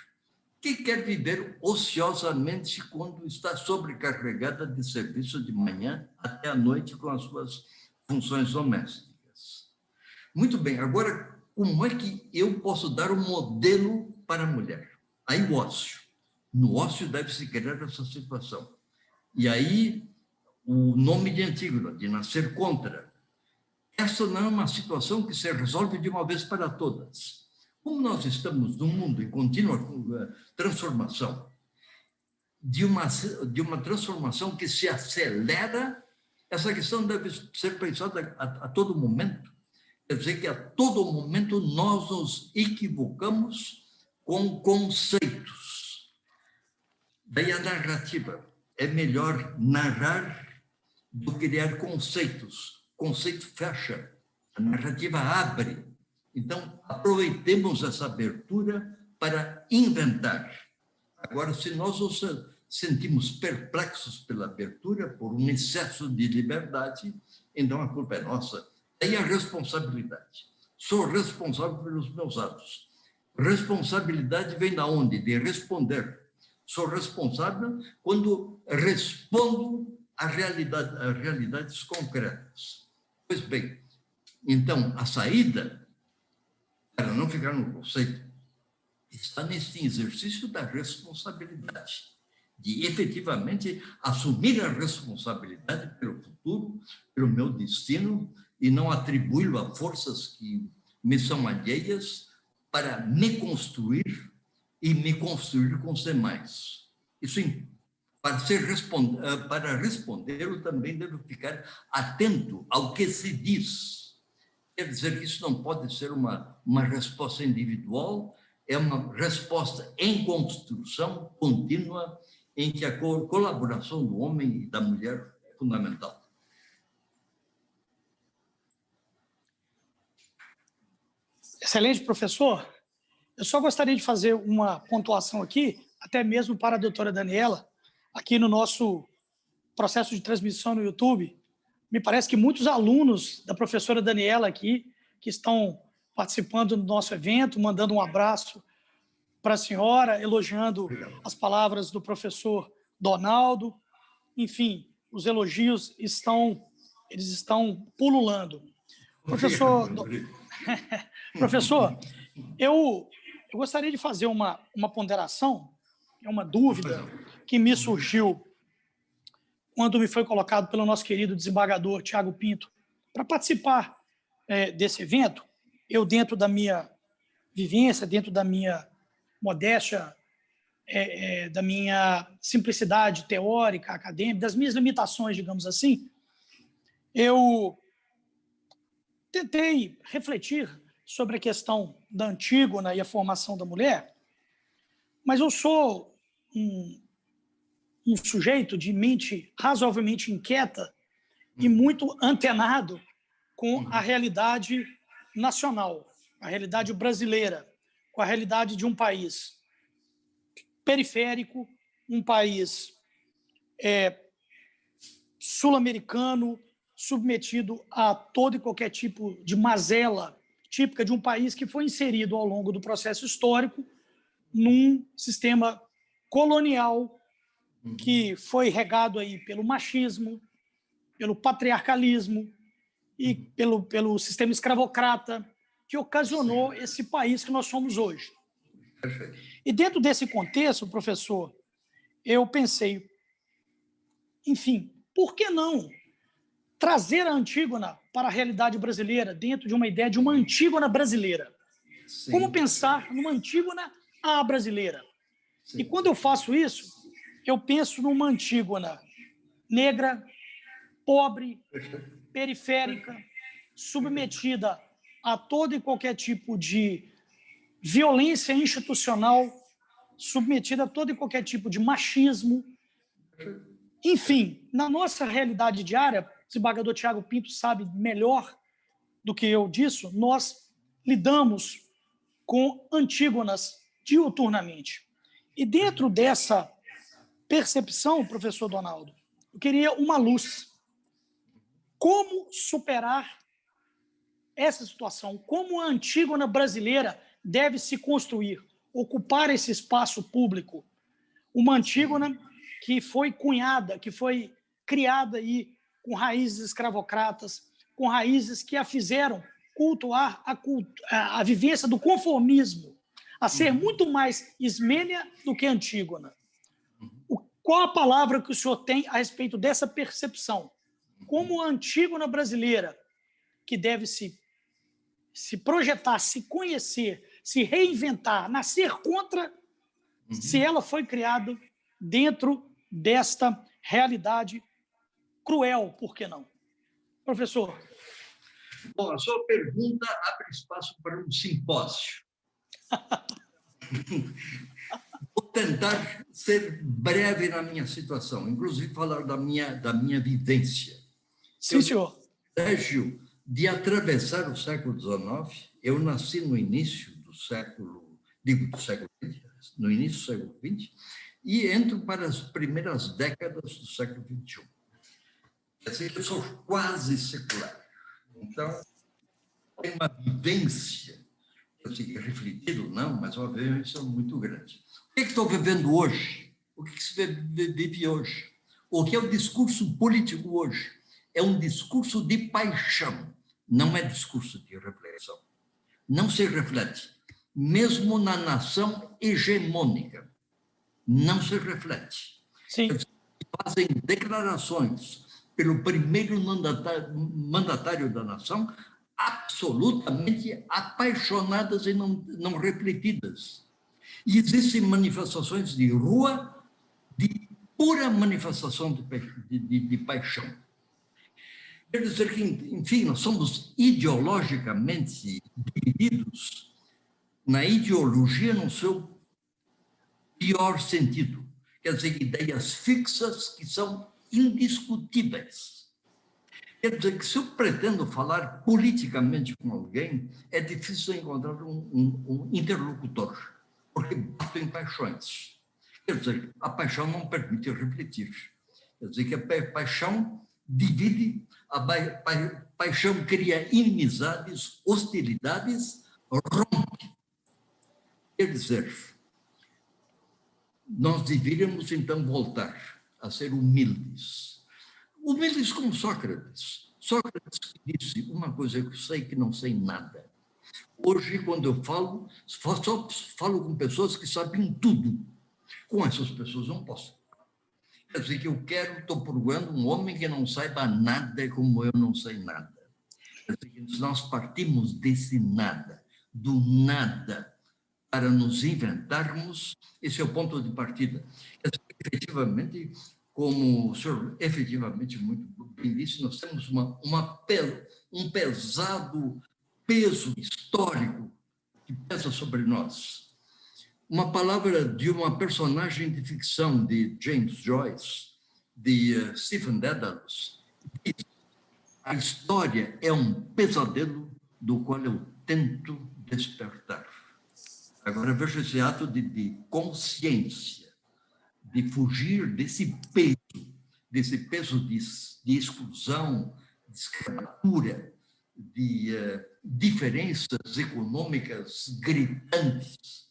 que quer viver ociosamente quando está sobrecarregada de serviço de manhã até a noite com as suas funções domésticas. Muito bem, agora, como é que eu posso dar um modelo para a mulher? Aí o ócio. No ócio deve-se criar essa situação. E aí, o nome de Antígona, de nascer contra. Essa não é uma situação que se resolve de uma vez para todas. Como nós estamos num mundo em contínua transformação, de uma transformação que se acelera, essa questão deve ser pensada a todo momento. Quer dizer que a todo momento nós nos equivocamos com conceitos. Daí a narrativa. É melhor narrar do que criar conceitos. Conceito fecha, a narrativa abre. Então, aproveitemos essa abertura para inventar. Agora, se nós nos sentimos perplexos pela abertura, por um excesso de liberdade, então a culpa é nossa. Aí a responsabilidade. Sou responsável pelos meus atos. Responsabilidade vem da onde? De responder. Sou responsável quando respondo a realidades concretas. Pois bem, então, a saída, para não ficar no conceito, está nesse exercício da responsabilidade, de efetivamente assumir a responsabilidade pelo futuro, pelo meu destino, e não atribuí-lo a forças que me são alheias para me construir e me construir com os demais. Isso, para responder, eu também devo ficar atento ao que se diz. Quer dizer que isso não pode ser uma resposta individual, é uma resposta em construção contínua, em que a colaboração do homem e da mulher é fundamental. Excelente, professor. Eu só gostaria de fazer uma pontuação aqui, até mesmo para a doutora Daniela, aqui no nosso processo de transmissão no YouTube. Me parece que muitos alunos da professora Daniela aqui, que estão participando do nosso evento, mandando um abraço para a senhora, elogiando as palavras do professor Donaldo. Enfim, os elogios estão pululando. Professor, professor, eu gostaria de fazer uma ponderação, uma dúvida que me surgiu quando me foi colocado pelo nosso querido desembargador Tiago Pinto para participar desse evento. Eu, dentro da minha vivência, dentro da minha modéstia, da minha simplicidade teórica, acadêmica, das minhas limitações, digamos assim, eu tentei refletir sobre a questão da Antígona e a formação da mulher, mas eu sou um sujeito de mente razoavelmente inquieta e muito antenado com a realidade nacional, a realidade brasileira, com a realidade de um país periférico, um país sul-americano, submetido a todo e qualquer tipo de mazela típica de um país que foi inserido ao longo do processo histórico num sistema colonial que foi regado aí pelo machismo, pelo patriarcalismo e pelo sistema escravocrata que ocasionou esse país que nós somos hoje. E dentro desse contexto, professor, eu pensei, enfim, por que não trazer a Antígona para a realidade brasileira, dentro de uma ideia de uma Antígona brasileira? Sim. Como pensar numa Antígona à brasileira? Sim. E quando eu faço isso, eu penso numa Antígona negra, pobre, periférica, submetida a todo e qualquer tipo de violência institucional, submetida a todo e qualquer tipo de machismo. Enfim, na nossa realidade diária, o desembargador Tiago Pinto sabe melhor do que eu disso, nós lidamos com Antígonas diuturnamente. E dentro dessa percepção, professor Donaldo, eu queria uma luz. Como superar essa situação? Como a Antígona brasileira deve se construir, ocupar esse espaço público? Uma Antígona que foi cunhada, que foi criada aí com raízes escravocratas, com raízes que a fizeram cultuar a vivência do conformismo, a ser muito mais Ismênia do que Antígona. Qual a palavra que o senhor tem a respeito dessa percepção? Como a Antígona brasileira, que deve se projetar, se conhecer, se reinventar, nascer contra, se ela foi criada dentro desta realidade cruel, por que não? Professor. Bom, a sua pergunta abre espaço para um simpósio. Vou tentar ser breve na minha situação, inclusive falar da minha vivência. Sim, senhor. O privilégio de atravessar o século XIX, eu nasci no início do século XX, no início do século XX, e entro para as primeiras décadas do século XXI. Quer dizer que eu sou quase secular. Então, tem uma vivência, eu sei que é refletido, não, mas uma vivência muito grande. O que estou vivendo hoje? O que se vive hoje? O que é o discurso político hoje? É um discurso de paixão, não é discurso de reflexão. Não se reflete, mesmo na nação hegemônica, não se reflete. Sim. Fazem declarações pelo primeiro mandatário da nação absolutamente apaixonadas e não repetidas. E existem manifestações de rua de pura manifestação de paixão. Quer dizer que, enfim, nós somos ideologicamente divididos na ideologia no seu pior sentido. Quer dizer, ideias fixas que são indiscutíveis. Quer dizer que se eu pretendo falar politicamente com alguém, é difícil encontrar um interlocutor, porque bato em paixões. Quer dizer, a paixão não permite refletir. Quer dizer que a paixão divide, a paixão cria inimizades, hostilidades, rompe. Quer dizer, nós deveríamos, então, voltar a ser humildes. Humildes como Sócrates. Sócrates disse uma coisa que eu sei que não sei nada. Hoje, quando eu falo, só falo com pessoas que sabem tudo. Com essas pessoas não posso. Quer dizer que estou procurando um homem que não saiba nada como eu não sei nada. Quer dizer que nós partimos desse nada, do nada, para nos inventarmos, esse é o ponto de partida. Quer dizer, efetivamente, como o senhor efetivamente muito bem disse, nós temos um pesado peso histórico que pesa sobre nós. Uma palavra de uma personagem de ficção de James Joyce, de Stephen Dedalus, diz: a história é um pesadelo do qual eu tento despertar. Agora, veja esse ato de consciência, de fugir desse peso de exclusão, de escravatura, de diferenças econômicas gritantes,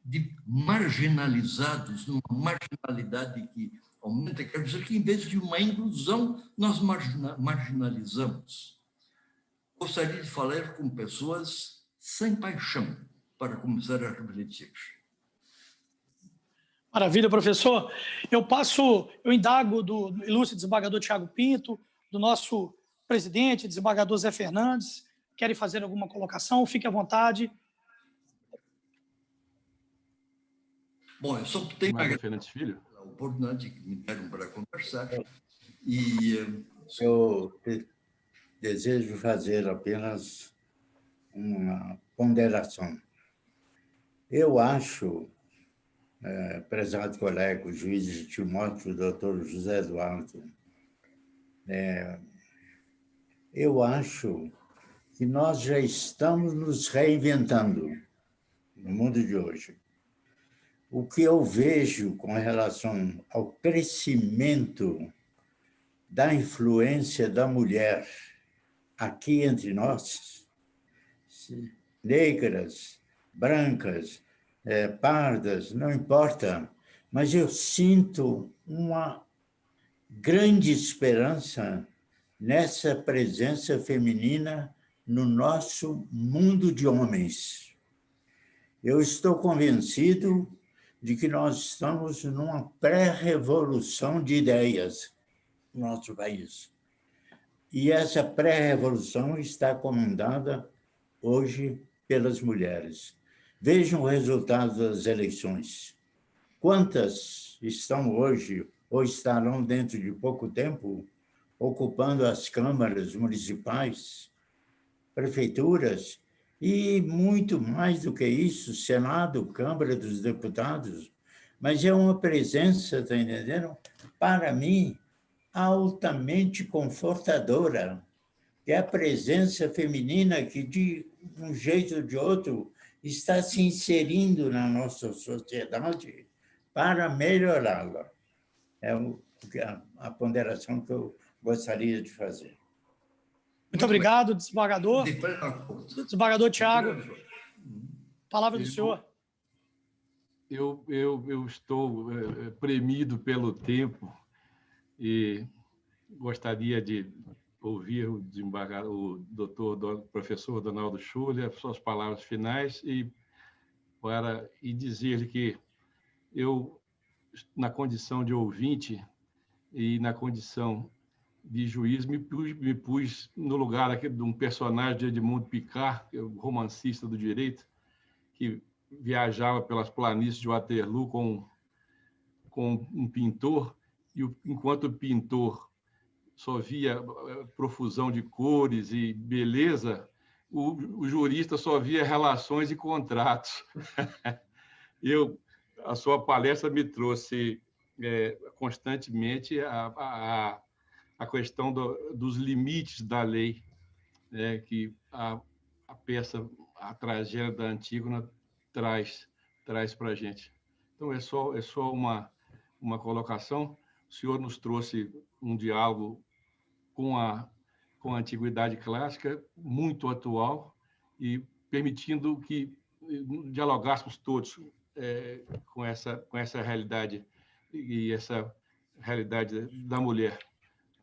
de marginalizados, numa marginalidade que aumenta. Quer dizer que, em vez de uma inclusão, nós marginalizamos. Gostaria de falar com pessoas sem paixão, para começar a refletir. Maravilha, professor. Eu indago do ilustre desembargador Tiago Pinto, do nosso presidente, desembargador Zé Fernandes. Querem fazer alguma colocação? Fique à vontade. Bom, eu só tenho Fernandes Filho. a oportunidade que me deram para conversar E eu desejo fazer apenas uma ponderação. Eu acho, prezado colega, o juiz de Timóteo, o doutor José Eduardo, eu acho que nós já estamos nos reinventando no mundo de hoje. O que eu vejo com relação ao crescimento da influência da mulher aqui entre nós, negras, brancas, pardas, não importa, mas eu sinto uma grande esperança nessa presença feminina no nosso mundo de homens. Eu estou convencido de que nós estamos numa pré-revolução de ideias no nosso país. E essa pré-revolução está comandada hoje pelas mulheres. Vejam o resultado das eleições. Quantas estão hoje, ou estarão dentro de pouco tempo, ocupando as câmaras municipais, prefeituras, e muito mais do que isso, Senado, Câmara dos Deputados. Mas é uma presença, está entendendo? Para mim, altamente confortadora. É a presença feminina que, de um jeito ou de outro, está se inserindo na nossa sociedade para melhorá-la. É a ponderação que eu gostaria de fazer. Muito obrigado, desembargador. Desembargador Tiago, palavra do senhor. Eu estou premido pelo tempo e gostaria de ouvir o professor Donaldo Schuller, suas palavras finais, e dizer-lhe que eu, na condição de ouvinte e na condição de juiz, me pus no lugar de um personagem de Edmond Picard, romancista do direito, que viajava pelas planícies de Waterloo com um pintor, e enquanto o pintor só via profusão de cores e beleza, o jurista só via relações e contratos. A sua palestra me trouxe constantemente a questão dos limites da lei, que a peça, a tragédia da Antígona, traz para a gente. Então, é só uma colocação. O senhor nos trouxe um diálogo com a antiguidade clássica, muito atual, e permitindo que dialogássemos todos com essa realidade, e essa realidade da mulher,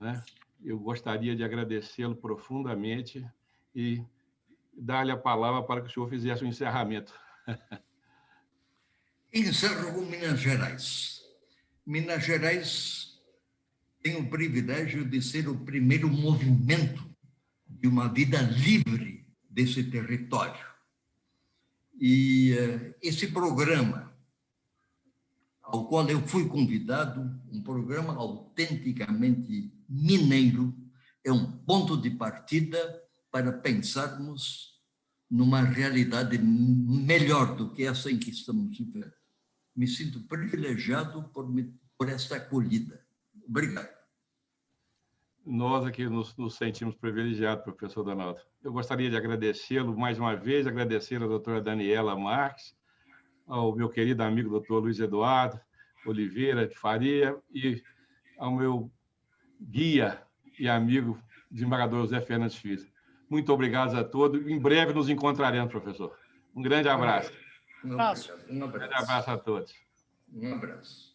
né? Eu gostaria de agradecê-lo profundamente e dar-lhe a palavra para que o senhor fizesse o encerramento. Encerro com Minas Gerais. Minas Gerais tem o privilégio de ser o primeiro movimento de uma vida livre desse território. E esse programa, ao qual eu fui convidado, um programa autenticamente mineiro, é um ponto de partida para pensarmos numa realidade melhor do que essa em que estamos vivendo. Me sinto privilegiado por esta acolhida. Obrigado. Nós aqui nos sentimos privilegiados, professor Donaldo. Eu gostaria de agradecê-lo mais uma vez, agradecer à doutora Daniela Marques, ao meu querido amigo doutor Luiz Eduardo Oliveira de Faria e ao meu guia e amigo, desembargador José Fernandes Filho. Muito obrigado a todos. Em breve nos encontraremos, professor. Um grande abraço. Um abraço. Um grande abraço a todos. Um abraço.